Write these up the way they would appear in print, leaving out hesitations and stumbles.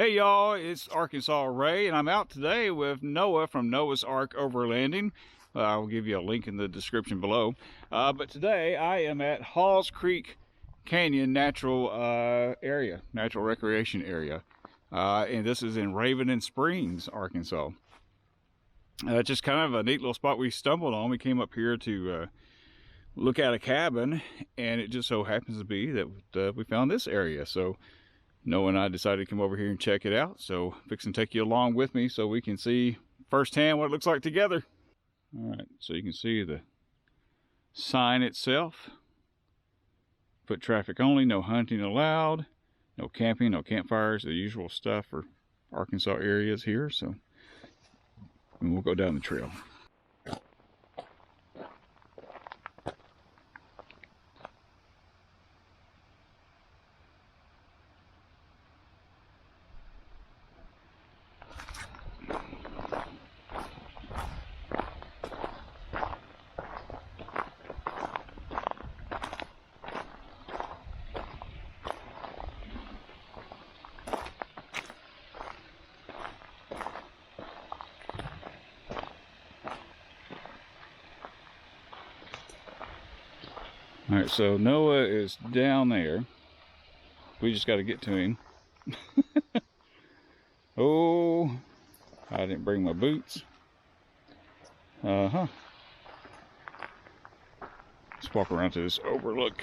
Hey y'all, it's Arkansas Ray, and I'm out today with Noah from Noah's Ark Overlanding. I'll give you a link in the description below. But today I am at Halls Creek Canyon Natural Natural Recreation Area. And this is in Ravenden Springs, Arkansas. Just kind of a neat little spot we stumbled on. We came up here to look at a cabin, and it just so happens to be that we found this area. So Noah and I decided to come over here and check it out. So fixing to take you along with me so we can see firsthand what it looks like together. All right, so you can see the sign itself. Foot traffic only, no hunting allowed, no camping, no campfires, the usual stuff for Arkansas areas here. So and we'll go down the trail. All right, so Noah is down there. We just got to get to him. Oh, I didn't bring my boots. Let's walk around to this overlook,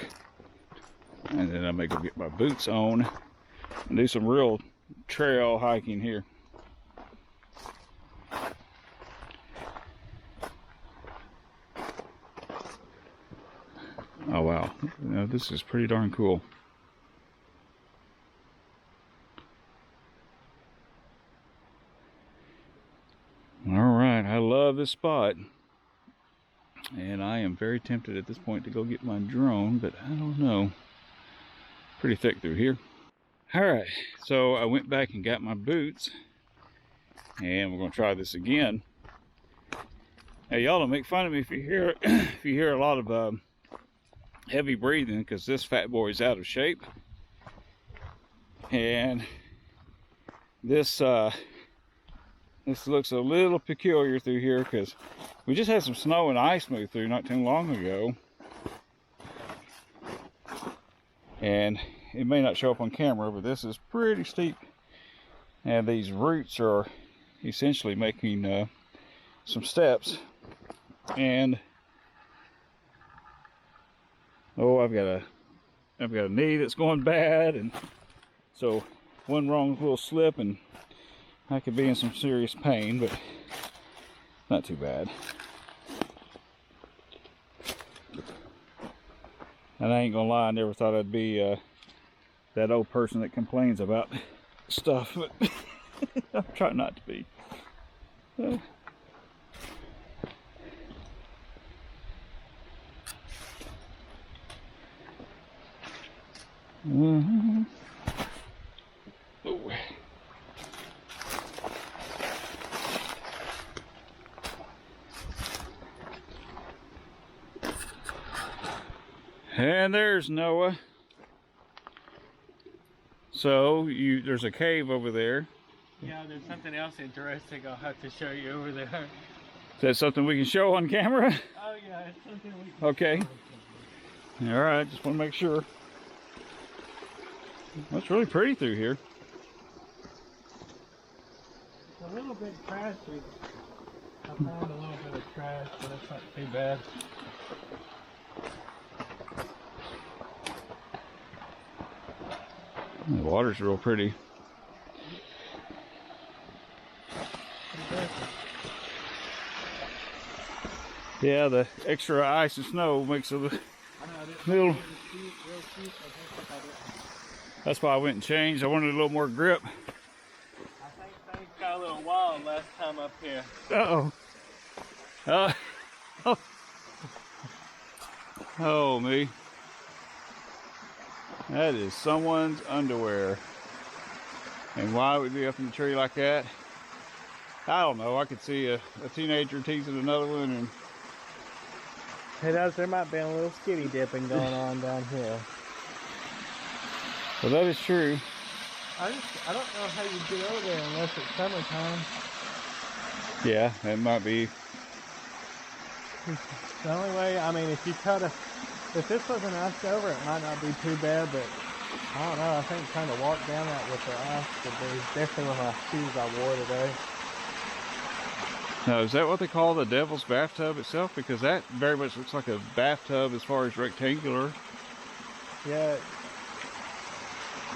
and then I may go get my boots on and do some real trail hiking here. Oh wow, this is pretty darn cool. Alright, I love this spot. And I am very tempted at this point to go get my drone, but I don't know. Pretty thick through here. Alright, so I went back and got my boots. And we're going to try this again. Now y'all don't make fun of me if you hear if you hear a lot of heavy breathing, because this fat boy is out of shape, and this looks a little peculiar through here because we just had some snow and ice move through not too long ago, and it may not show up on camera, but this is pretty steep, and these roots are essentially making some steps, and oh, I've got a knee that's going bad, and so one wrong little slip and I could be in some serious pain, but not too bad. And I ain't gonna lie, I never thought I'd be that old person that complains about stuff, but I'm trying not to be. Oh. And there's Noah. So there's a cave over there. Yeah, there's something else interesting I'll have to show you over there. Is that something we can show on camera? Oh yeah, it's something we can okay. All right, just want to make sure. Well, it's really pretty through here. It's a little bit trashy. I found a little bit of trash, but it's not too bad. The water's real pretty. Yeah, the extra ice and snow makes a little. That's why I went and changed. I wanted a little more grip. I think things got a little wild last time up here. Oh. Oh, me. That is someone's underwear. And why would it be up in the tree like that? I don't know. I could see a teenager teasing another one. And Who knows, there might be a little skinny dipping going on down here. well, that is true. I don't know how you get over there unless it's summertime. Yeah, it might be. The only way, I mean, if this was an ice over, it might not be too bad, but I don't know. I think trying to walk down that with the ice would be definitely with my shoes I wore today. Now, is that what they call the Devil's Bathtub itself? Because that very much looks like a bathtub as far as rectangular. Yeah,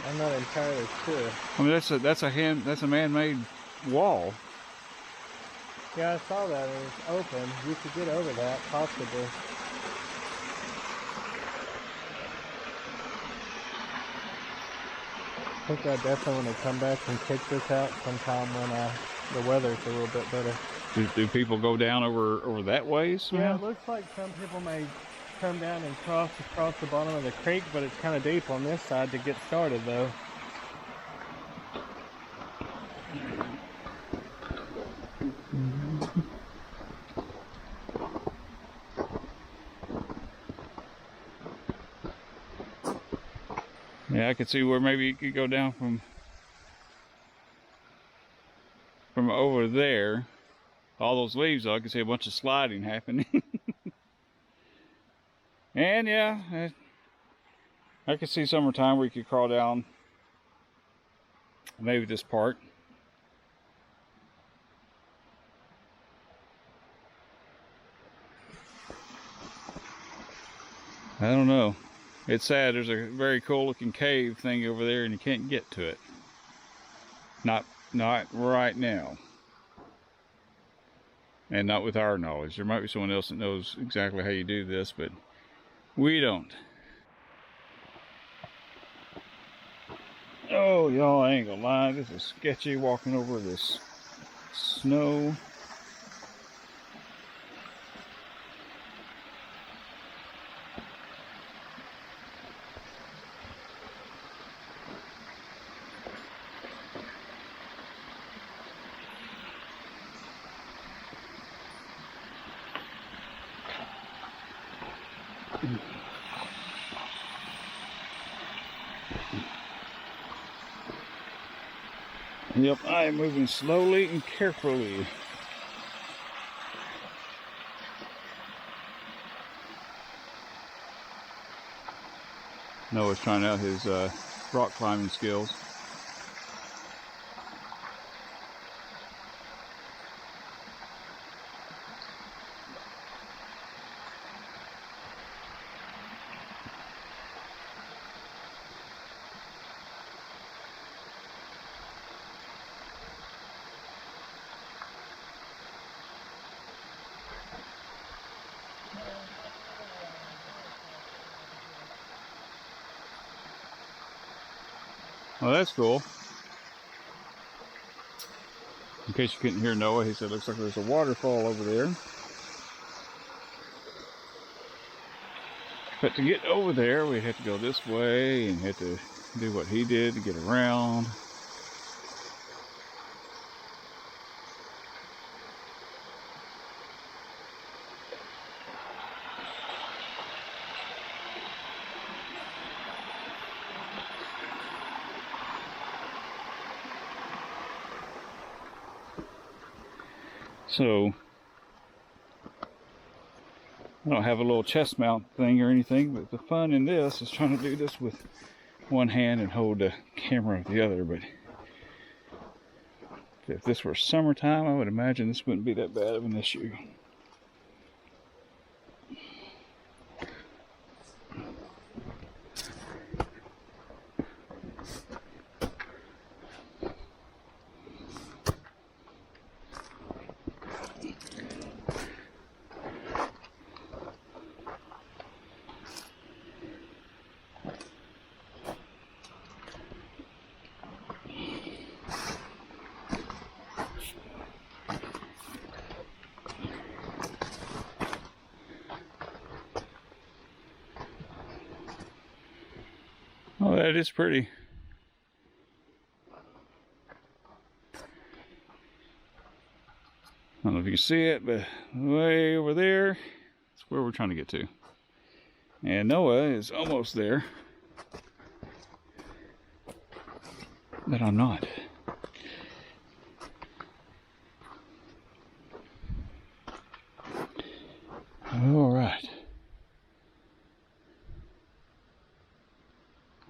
I'm not entirely sure. I mean, that's a man-made wall. Yeah, I saw that. It was open. You could get over that, possibly. I think I definitely want to come back and check this out sometime when the weather's a little bit better. Do people go down over that ways? Yeah, it looks like some people may come down and cross across the bottom of the creek, but it's kind of deep on this side to get started, though. Yeah, I could see where maybe you could go down from over there. All those leaves, though, I could see a bunch of sliding happening. And yeah, I could see summertime where you could crawl down maybe this part. I don't know. It's sad. There's a very cool looking cave thing over there and you can't get to it. Not right now. And not with our knowledge. There might be someone else that knows exactly how you do this, but we don't. Oh, y'all, I ain't gonna lie. This is sketchy walking over this snow. Yep, I am moving slowly and carefully. Noah's trying out his rock climbing skills. Well, that's cool. In case you couldn't hear Noah, he said, looks like there's a waterfall over there. But to get over there, we had to go this way and had to do what he did to get around. So, I don't have a little chest mount thing or anything, but the fun in this is trying to do this with one hand and hold the camera with the other. But if this were summertime, I would imagine this wouldn't be that bad of an issue. Oh, that is pretty. I don't know if you can see it, but way over there, that's where we're trying to get to. And Noah is almost there. but I'm not. All right.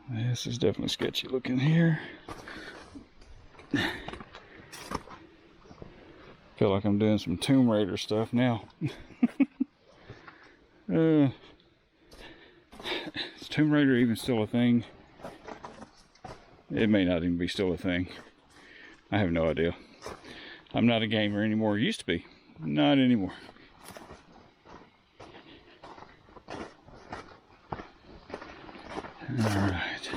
This is definitely sketchy looking here. Feel like I'm doing some Tomb Raider stuff now. Is Tomb Raider even still a thing? It may not even be still a thing. I have no idea. I'm not a gamer anymore. Used to be. Not anymore. Alright.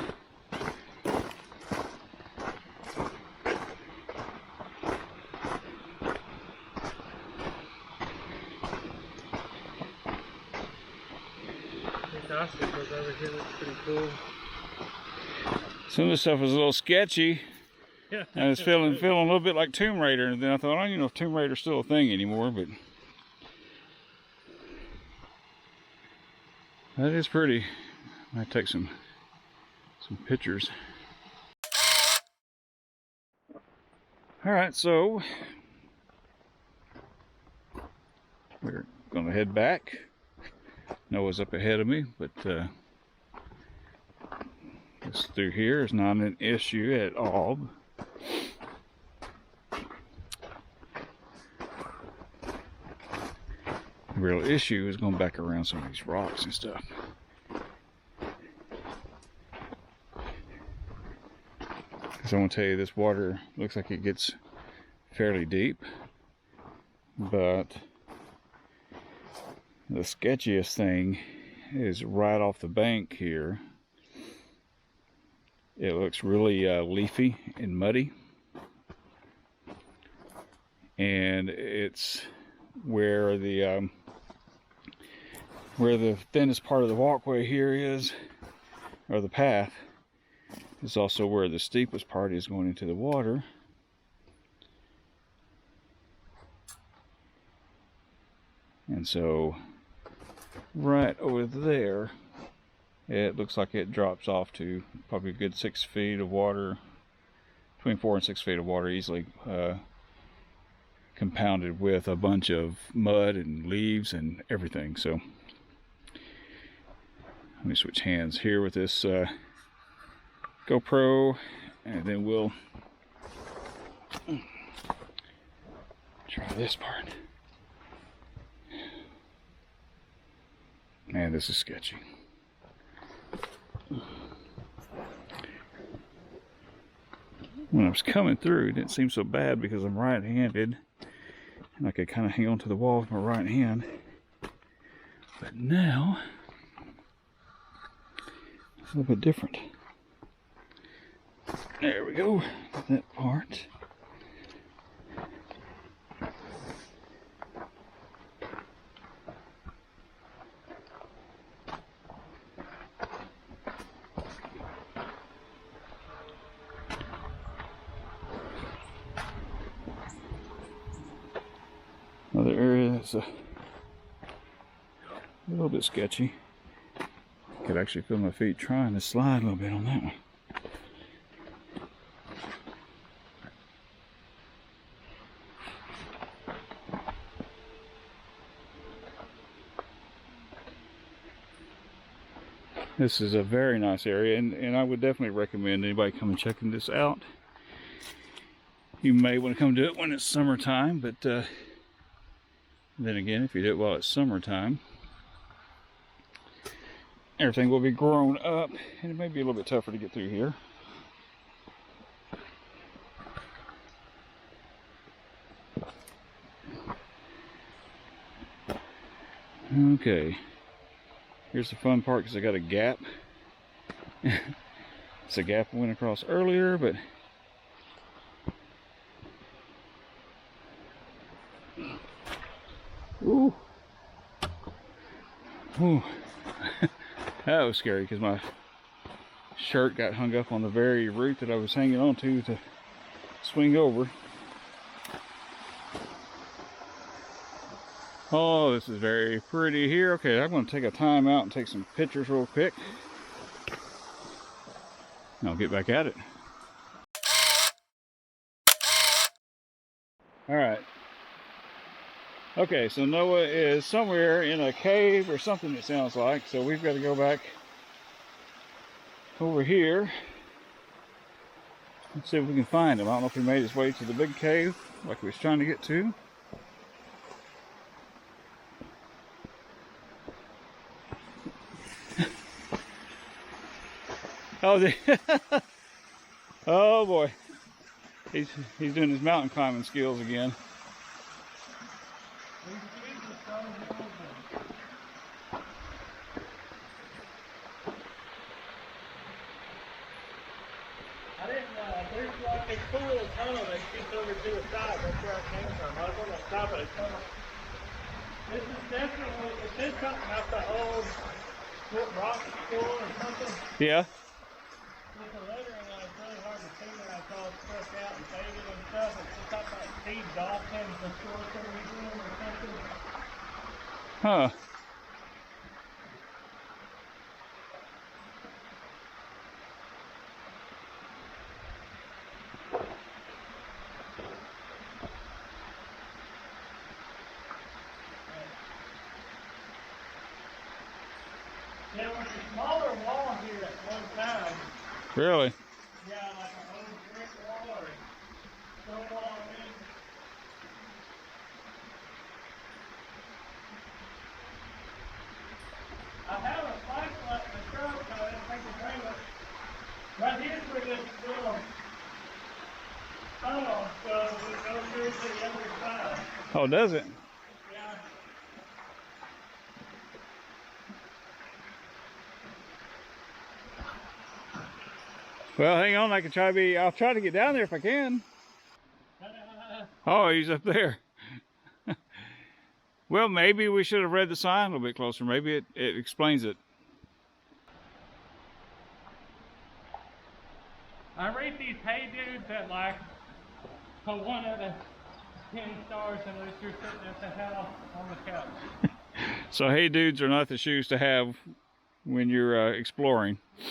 Obstacles over here looks pretty cool. Some of the stuff was a little sketchy. Yeah. I was feeling a little bit like Tomb Raider, and then I thought, I don't even know if Tomb Raider's still a thing anymore, but that is pretty. I might take some pictures. Alright, so we're gonna head back. Noah's up ahead of me, but this through here is not an issue at all. The real issue is going back around some of these rocks and stuff. Because I want to tell you, this water looks like it gets fairly deep, but the sketchiest thing is right off the bank here. It looks really leafy and muddy, and it's where the thinnest part of the walkway here is, or the path, is also where the steepest part is going into the water. And so right over there, it looks like it drops off to probably a good 6 feet of water, between 4 and 6 feet of water, easily compounded with a bunch of mud and leaves and everything. So let me switch hands here with this GoPro, and then we'll try this part. Man, this is sketchy. When I was coming through, it didn't seem so bad because I'm right-handed, and I could kind of hang on to the wall with my right hand. But now, it's a little bit different. There we go, that part. Another area that's a little bit sketchy. Could actually feel my feet trying to slide a little bit on that one. This is a very nice area, and I would definitely recommend anybody coming checking this out. You may want to come do it when it's summertime, but then again, if you do it while it's summertime, everything will be grown up, and it may be a little bit tougher to get through here. Okay, here's the fun part, because I got a gap. It's a gap I went across earlier, but ooh. Ooh. That was scary because my shirt got hung up on the very root that I was hanging on to swing over. Oh, this is very pretty here. Okay, I'm going to take a time out and take some pictures real quick. And I'll get back at it. All right. Okay, so Noah is somewhere in a cave or something, it sounds like. So we've got to go back over here. Let's see if we can find him. I don't know if he made his way to the big cave like he was trying to get to. Oh, oh boy. He's doing his mountain climbing skills again. I didn't, there's like a cool little tunnel that shoots over to the side. That's where I came from. I was on the top of the tunnel. This is definitely, it says something about the old rock school or something. Yeah. With the lettering on it's really hard to see when I saw it stuck out and faded and stuff. It's just something like Steve Dawson's Historical Museum or something. Huh. There was a smaller wall here at one time. Really? Yeah, like an old brick wall or stone wall. I mean. I have a flashlight in the truck, so I didn't think to bring it. Right here's where this little tunnel goes. It goes through to the other side. Oh, does it? Yeah. Well, hang on. I'll try to get down there if I can. Oh, he's up there. Well, maybe we should have read the sign a little bit closer. Maybe it explains it. I rate these hey dudes at like a 1 out of 10 stars unless you're sitting at the house on the couch. So, hey dudes are not the shoes to have when you're exploring. Who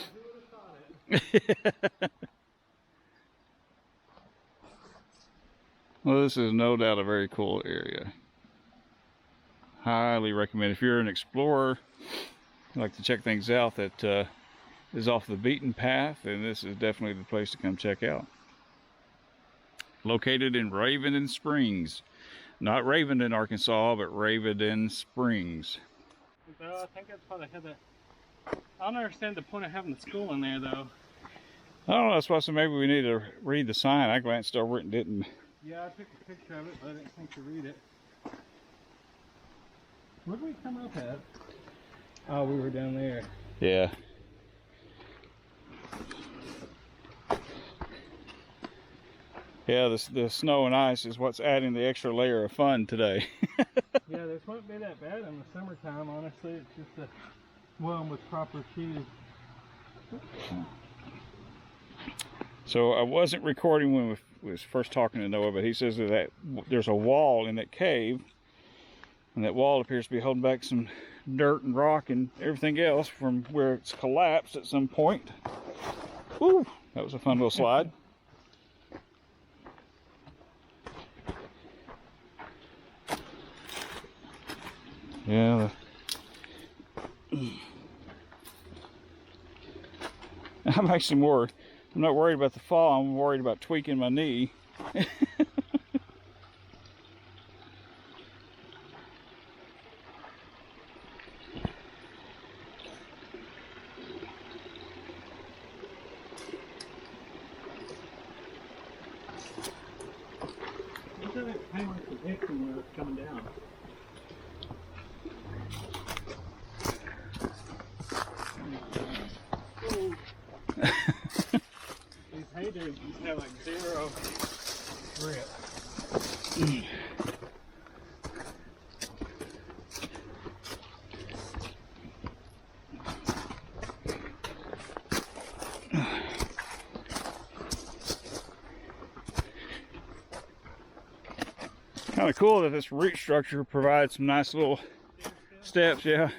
would have thought it? Well, this is no doubt a very cool area. Highly recommend. If you're an explorer, like to check things out that is off the beaten path, then this is definitely the place to come check out. Located in Ravenden Springs. Not Ravenden, Arkansas, but Ravenden Springs. So I think that's why they had that. I don't understand the point of having the school in there though. I don't know, that's why maybe we need to read the sign. I glanced over it and didn't. Yeah, I took a picture of it, but I didn't think to read it. Where did we come up at? Oh, we were down there. Yeah. Yeah, the snow and ice is what's adding the extra layer of fun today. Yeah, this won't be that bad in the summertime, honestly. It's just a one with proper shoes. So I wasn't recording when we was first talking to Noah, but he says that there's a wall in that cave, and that wall appears to be holding back some dirt and rock and everything else from where it's collapsed at some point. Woo! That was a fun little slide. Yeah. I'm not worried about the fall, I'm worried about tweaking my knee. Look at it kind of like the X when it's coming down. These hay dudes have like 0 grip. Kind of cool that this root structure provides some nice little steps, yeah.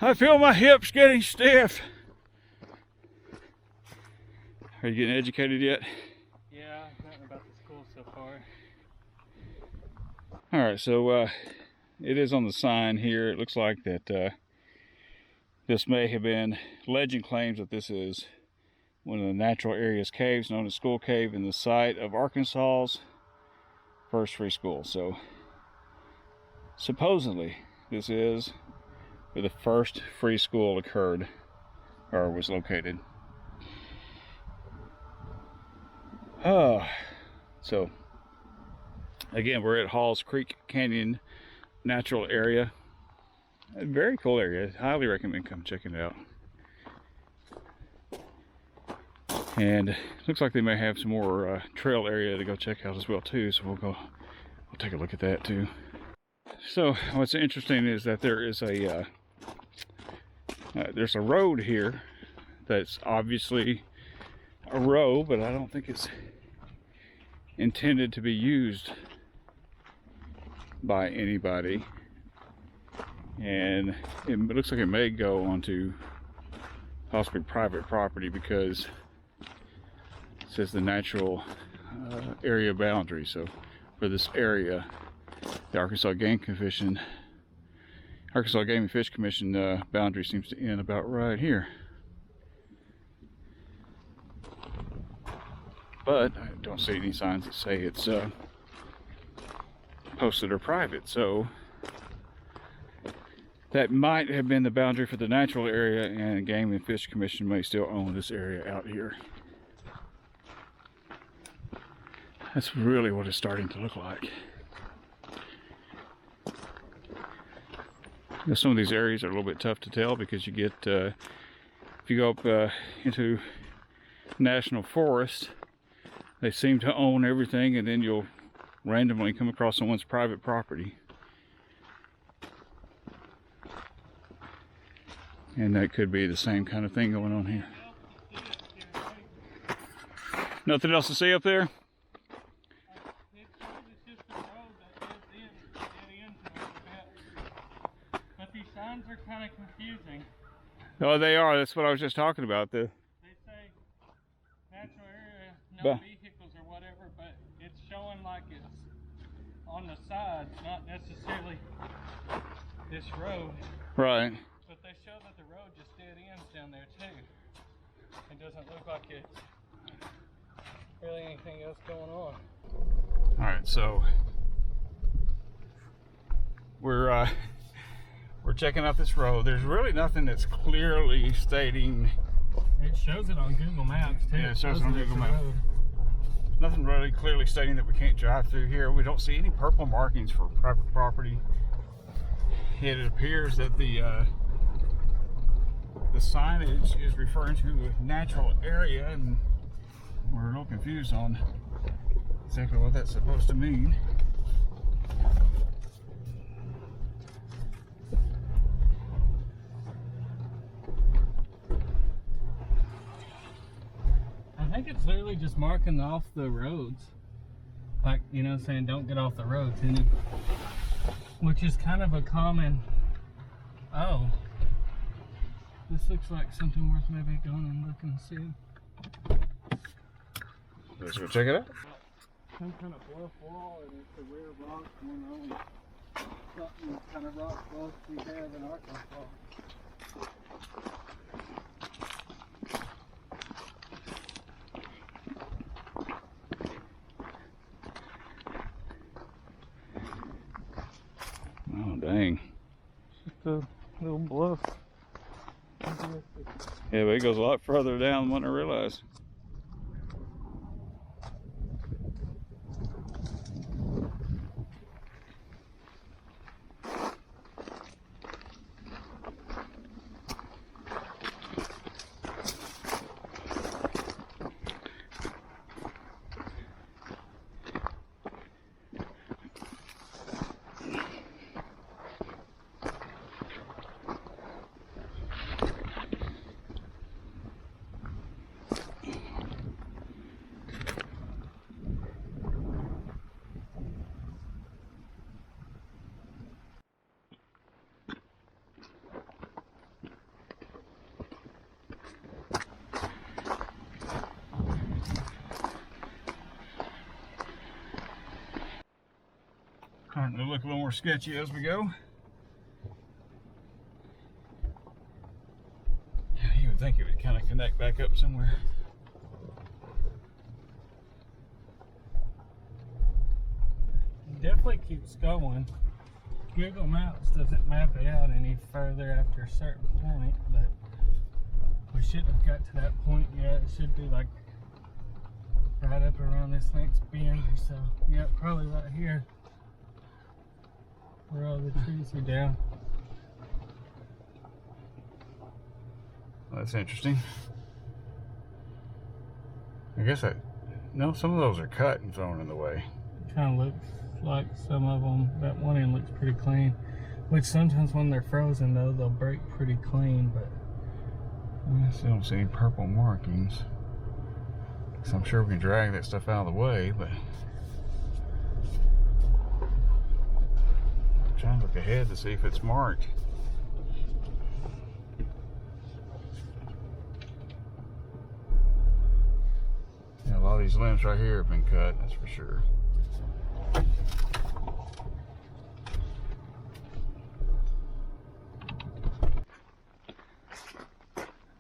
I feel my hips getting stiff. Are you getting educated yet? Yeah, nothing about the school so far. All right, so it is on the sign here. It looks like that this may have been, legend claims that this is one of the natural areas caves known as School Cave in the site of Arkansas's first free school. So supposedly this is where the first free school occurred or was located. So again, we're at Halls Creek Canyon Natural Area. A very cool area. Highly recommend come checking it out. And looks like they may have some more trail area to go check out as well too. So we'll take a look at that too. So what's interesting is that there is there's a road here that's obviously a road, but I don't think it's intended to be used by anybody. And it looks like it may go onto possibly private property because it says the natural area boundary. So for this area, the Arkansas Game and Fish Commission boundary seems to end about right here. But I don't see any signs that say it's posted or private, so that might have been the boundary for the natural area, and Game and Fish Commission may still own this area out here. That's really what it's starting to look like. You know, some of these areas are a little bit tough to tell because you get, if you go up into national forest, they seem to own everything, and then you'll randomly come across someone's private property. And that could be the same kind of thing going on here. Nothing else to see up there? But these signs are kind of confusing. Oh, they are. That's what I was just talking about. They say natural area, no vehicles or whatever, but it's showing like it's on the sides, not necessarily this road. Right. But they show that the road just dead ends down there too. It doesn't look like it's really anything else going on. All right, so we're checking out this road. There's really nothing that's clearly stating. It shows it on Google Maps too. Yeah, it shows it on Google Maps. Nothing really clearly stating that we can't drive through here. We don't see any purple markings for private property. It appears that the signage is referring to a natural area, and we're a little confused on exactly what that's supposed to mean. I think it's literally just marking off the roads, like, you know, saying don't get off the roads, which is kind of a common. Oh, this looks like something worth maybe going and looking and seeing. Let's go check it out. Some kind of bluff wall, and it's a rare rock going on. Something kind of rock bluff we have in Arkansas. Oh, dang. Just a little bluff. Yeah, but it goes a lot further down than what I realized. Starting to look a little more sketchy as we go. Yeah, you would think it would kind of connect back up somewhere. It definitely keeps going. Google Maps doesn't map it out any further after a certain point, but we shouldn't have got to that point yet. It should be like right up around this next bend or so. Yeah, probably right here where all the trees are down. Well, that's interesting. I guess no, some of those are cut and thrown in the way. Kind of looks like some of them. That one end looks pretty clean, which sometimes when they're frozen though, they'll break pretty clean, but I still don't see any purple markings. So I'm sure we can drag that stuff out of the way, but I'm trying to look ahead to see if it's marked. Yeah, a lot of these limbs right here have been cut, that's for sure.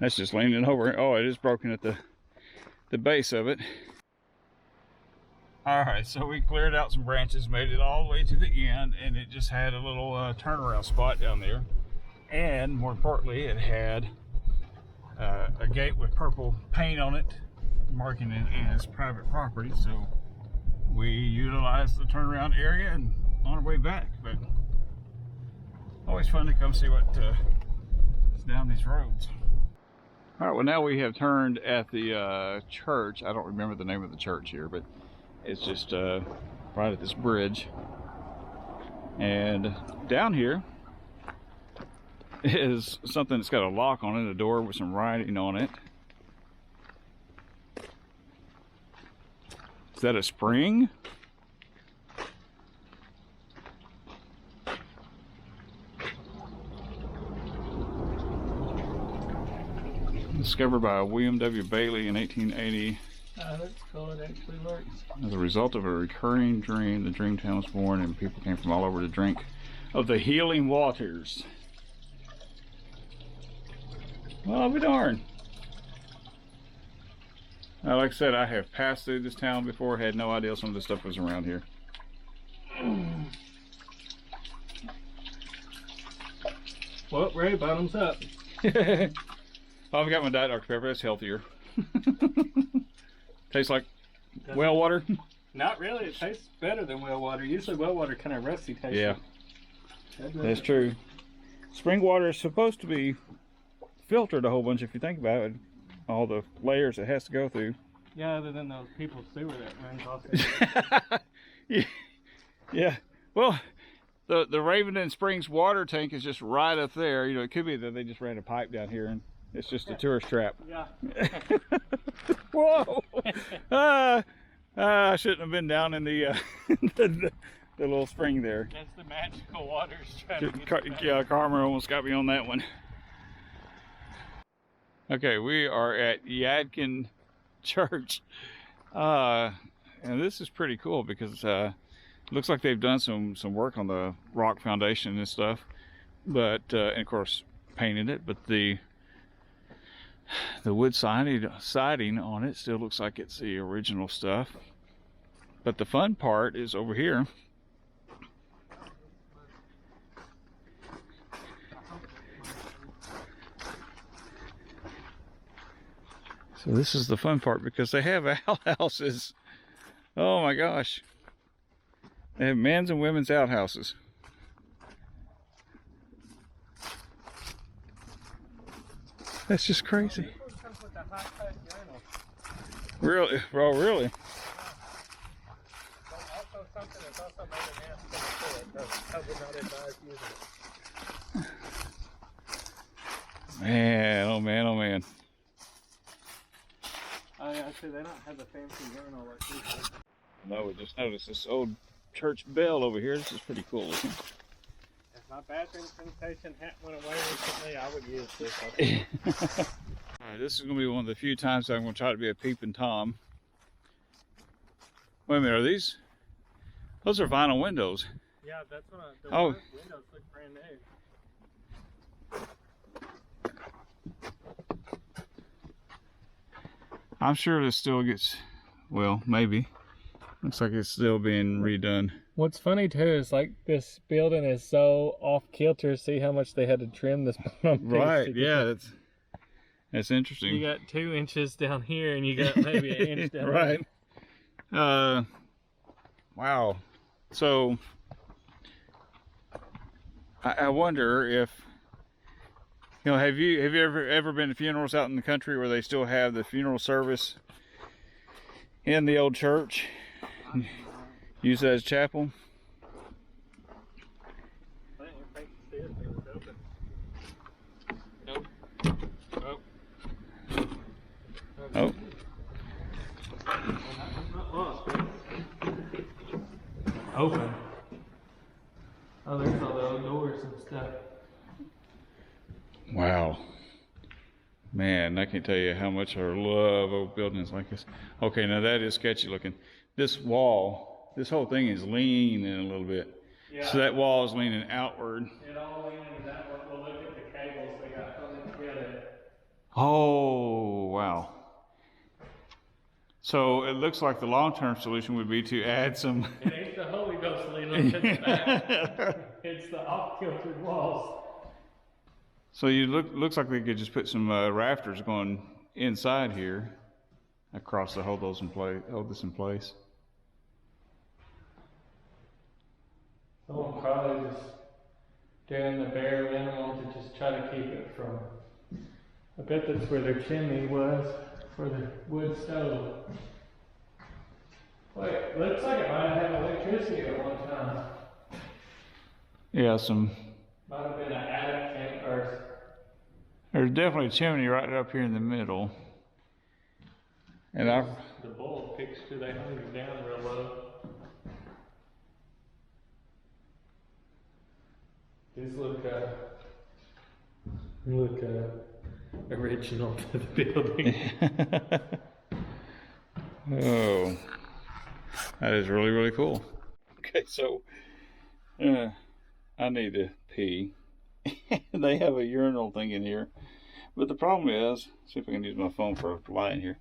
That's just leaning over. Oh, it is broken at the base of it. All right, so we cleared out some branches, made it all the way to the end, and it just had a little turnaround spot down there. And more importantly, it had a gate with purple paint on it, marking it as private property. So we utilized the turnaround area and on our way back. But always fun to come see what is down these roads. All right, well now we have turned at the church. I don't remember the name of the church here, but it's just right at this bridge. And down here is something that's got a lock on it, a door with some writing on it. Is that a spring? Discovered by William W. Bailey in 1880. that's cool. It actually works. As a result of a recurring dream, the dream town was born and people came from all over to drink of the healing waters. Well, I'll be darned. Like I said, I have passed through this town before, had no idea some of this stuff was around here. Well, Ray, bottoms up. I've got my Diet Dr. Pepper, that's healthier. Tastes like well water. Not really, it tastes better than well water. Usually well water kind of rusty tastes. Yeah, that's true. Spring water is supposed to be filtered a whole bunch if you think about it. All the layers it has to go through. Yeah, other than those people's sewer that runs off it. Yeah. Well, the Ravenden Springs water tank is just right up there. You know, it could be that they just ran a pipe down here and it's just a tourist trap. Yeah. Whoa! I shouldn't have been down in the little spring there. That's the magical waters trying to get Yeah, Karma almost got me on that one. Okay, we are at Yadkin Church. And this is pretty cool because it looks like they've done some work on the rock foundation and stuff. But, and of course, painted it. But the wood siding on it still looks like it's the original stuff. But the fun part is over here. So this is the fun part because they have outhouses. Oh my gosh. They have men's and women's outhouses. That's just crazy. Really? Oh, really? Man, oh man, oh man. Oh yeah, actually they don't have the fancy urinal like these. No, we just noticed this old church bell over here. This is pretty cool looking. If my bathroom sensation hat went away recently, I would use this. Alright, this is going to be one of the few times I'm going to try to be a peeping Tom. Wait a minute, are these? Those are vinyl windows. Yeah, that's when the Oh. windows look brand new. I'm sure this still gets, well, maybe. Looks like it's still being redone. What's funny too is like this building is so off kilter. See how much they had to trim this bottom piece. Right, yeah, that's interesting. You got 2 inches down here and you got maybe an inch down right. there. Wow. So I wonder if, you know, have you ever been to funerals out in the country where they still have the funeral service in the old church? Use that as chapel? I didn't think it was open. Nope. Oh. Open. Oh, there's all the old doors and stuff. Wow. Man, I can't tell you how much I love old buildings like this. Okay, now that is sketchy looking. This wall, this whole thing is leaning a little bit. Yeah. So that wall is leaning outward. It all leaning that way. Well, look at the cables they got coming together. Oh, wow. So it looks like the long-term solution would be to add some. It ain't the Holy Ghost leaning to the back. It's the off-kiltered walls. So looks like they could just put some rafters going inside here, across to hold this in place. Someone probably just doing the bare minimum to just try to keep it from. I bet that's where their chimney was for the wood stove. Wait, looks like it might have had electricity at one time. Yeah, some. Might have been an attic or. There's definitely a chimney right up here in the middle. And the bulb picks to they hung it down real low. These look original to the building. Oh, that is really, really cool. Okay, so I need to pee. They have a urinal thing in here, but the problem is, see if I can use my phone for a light in here.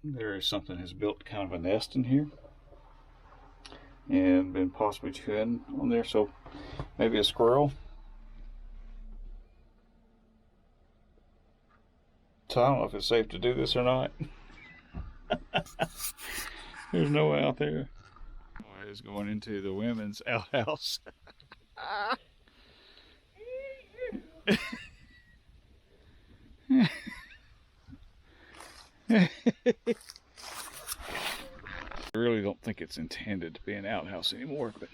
There is something has built kind of a nest in here and been possibly chewing on there, so maybe a squirrel. So I don't know if it's safe to do this or not. There's no way out there. Oh, it's going into the women's outhouse. I really don't think it's intended to be an outhouse anymore, but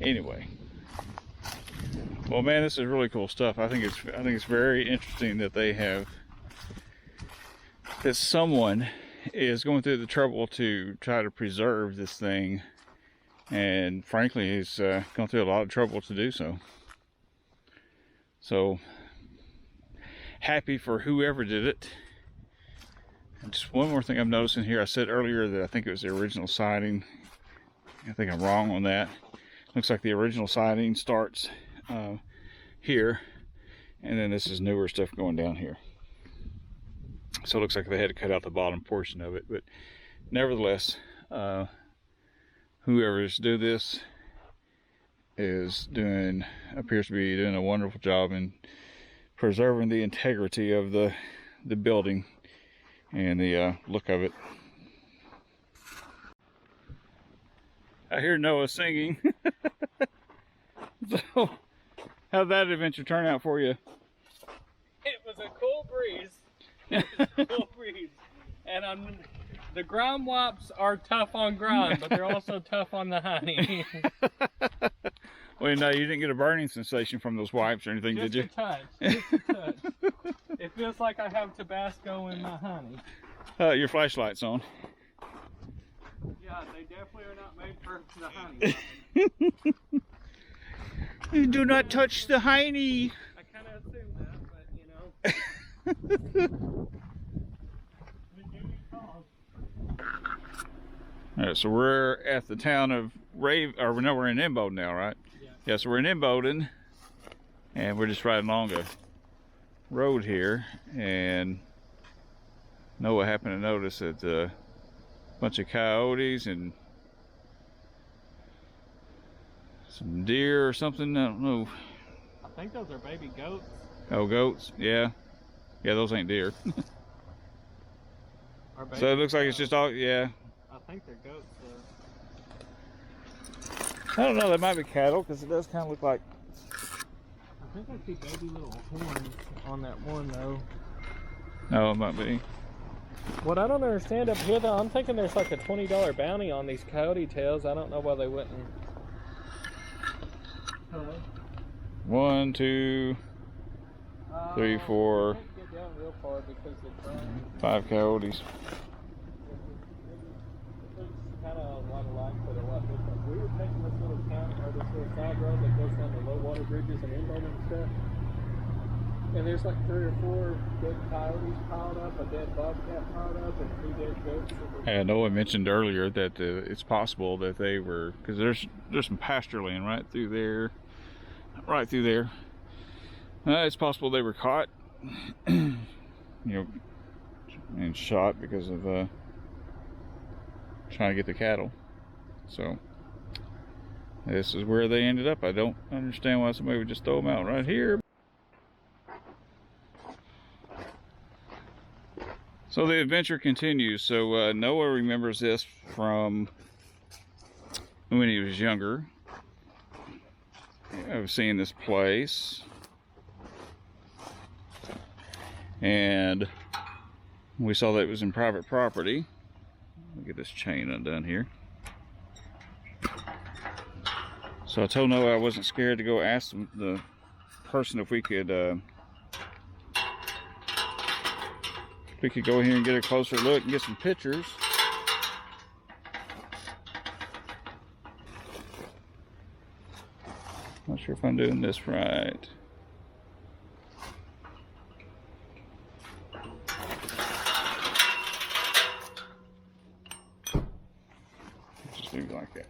anyway. Well, man, this is really cool stuff. I think it's very interesting that they have that someone is going through the trouble to try to preserve this thing, and frankly, he's gone through a lot of trouble to do so. So happy for whoever did it. And just one more thing I'm noticing here. I said earlier that I think it was the original siding. I think I'm wrong on that. Looks like the original siding starts here, and then this is newer stuff going down here. So it looks like they had to cut out the bottom portion of it, but nevertheless, whoever's do this appears to be doing a wonderful job in preserving the integrity of the building and the look of it. I hear Noah singing. So, how'd that adventure turn out for you? It was a cool breeze. Cool breeze. And the ground wops are tough on ground, but they're also tough on the honey. Well, no, you didn't get a burning sensation from those wipes or anything, did you? Just a touch. It feels like I have Tabasco in my honey. Your flashlight's on. Yeah, they definitely are not made for the honey. You do not touch the hiney. I kind of assumed that, but you know. All right, so we're at the town of we're in Imboden now, right? Yeah. Yeah, so we're in Imboden, and we're just riding along a road here, and Noah happened to notice that a bunch of coyotes and some deer or something, I don't know. I think those are baby goats. Oh, goats, yeah. Yeah, those ain't deer. So it looks like it's just all, yeah. I think they're goats though. I don't know, they might be cattle, because it does kind of look like. I think I see baby little horns on that one though. No, it might be. What I don't understand up here though, I'm thinking there's like a $20 bounty on these coyote tails. I don't know why they wouldn't. Hello? 1, 2, 3, 4, Can't get down real far because the ground 5 coyotes. there's kind of a lot of lines that are a lot different. We were taking this little town or this little side road that goes down the low water bridges and inland and stuff. And there's like 3 or 4 dead coyotes piled up, a dead bobcat piled up, and 2 dead goats. I know I mentioned earlier that it's possible that they were, because there's some pasture land right through there. It's possible they were caught, you know, and shot because of trying to get the cattle. So this is where they ended up. I don't understand why somebody would just throw them out right here. So the adventure continues. So Noah remembers this from when he was younger. I was seeing this place, and we saw that it was in private property. Let me get this chain undone here. So I told Noah I wasn't scared to go ask the person if we could go here and get a closer look and get some pictures. Not sure if I'm doing this right. Just do it like that.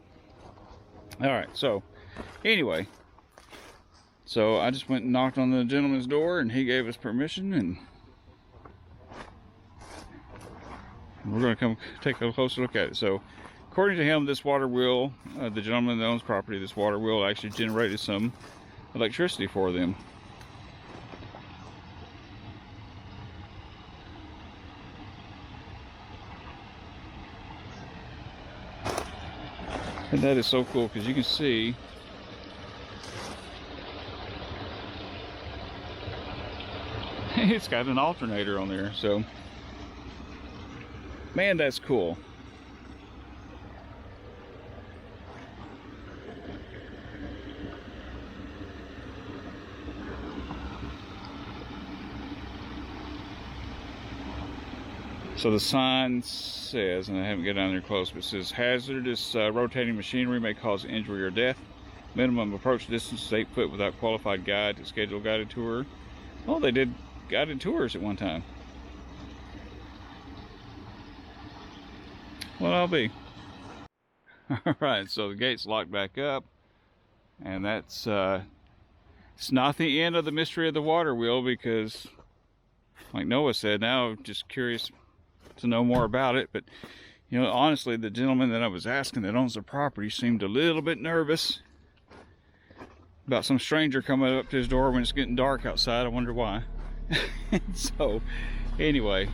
All right, so anyway, so I just went and knocked on the gentleman's door, and he gave us permission, and we're going to come take a closer look at it. So according to him, this water wheel, the gentleman that owns property, this water wheel actually generated some electricity for them. And that is so cool, because you can see it's got an alternator on there. So man, that's cool. So the sign says, and I haven't got down there close, but it says hazardous rotating machinery may cause injury or death. Minimum approach distance is 8 foot without qualified guide to schedule guided tour. Oh, they did guided tours at one time. Well, I'll be. All right, so the gate's locked back up, and that's it's not the end of the mystery of the water wheel, because like Noah said, now I'm just curious to know more about it. But you know, honestly, the gentleman that I was asking that owns the property seemed a little bit nervous about some stranger coming up to his door when it's getting dark outside. I wonder why. So anyway,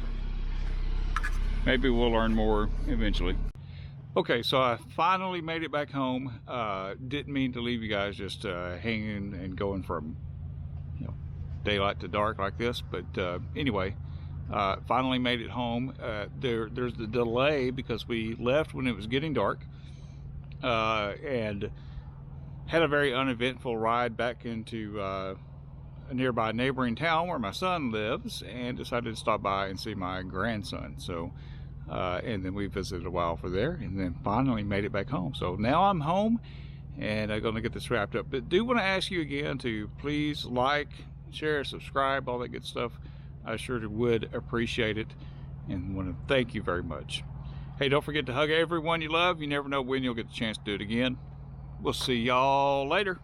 maybe we'll learn more eventually. Okay, so I finally made it back home. Didn't mean to leave you guys just hanging and going from, you know, daylight to dark like this, but anyway, finally made it home. There's the delay because we left when it was getting dark, and had a very uneventful ride back into a nearby neighboring town where my son lives, and decided to stop by and see my grandson. So and then we visited a while for there, and then finally made it back home. So now I'm home, and I'm going to get this wrapped up. But do want to ask you again to please like, share, subscribe, all that good stuff. I sure would appreciate it, and want to thank you very much. Hey, don't forget to hug everyone you love. You never know when you'll get the chance to do it again. We'll see y'all later.